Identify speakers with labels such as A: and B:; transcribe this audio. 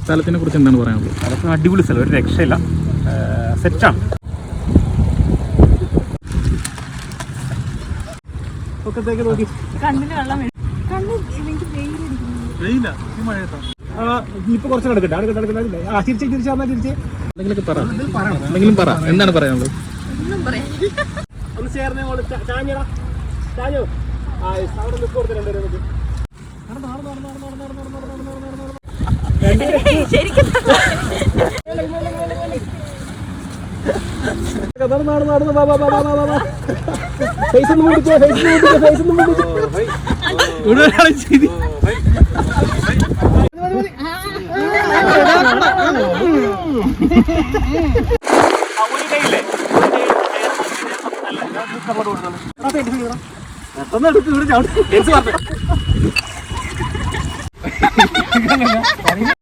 A: സ്ഥലത്തിനെ കുറിച്ച് എന്താണ് പറയാനുള്ളത്?
B: സ്ഥലത്തിന് അടിപൊളി സ്ഥലം, ഒരു രക്ഷയില്ല, സെറ്റാണ്.
A: ഇപ്പൊ കുറച്ച് നടക്കട്ടെ. എന്തെങ്കിലും പറ, എന്താണ് പറയാനുള്ളത്? ഒന്ന് ചേർന്നേ ചാഞ്ഞോ ചാഞ്ഞോ. അവിടെ നിൽക്ക് കൊടുത്തിട്ടുണ്ട്. നടന്നു ഫേസ് ഒന്നും പിടിച്ചോ, ഫേസ് ഒന്നും പിടിച്ചോ.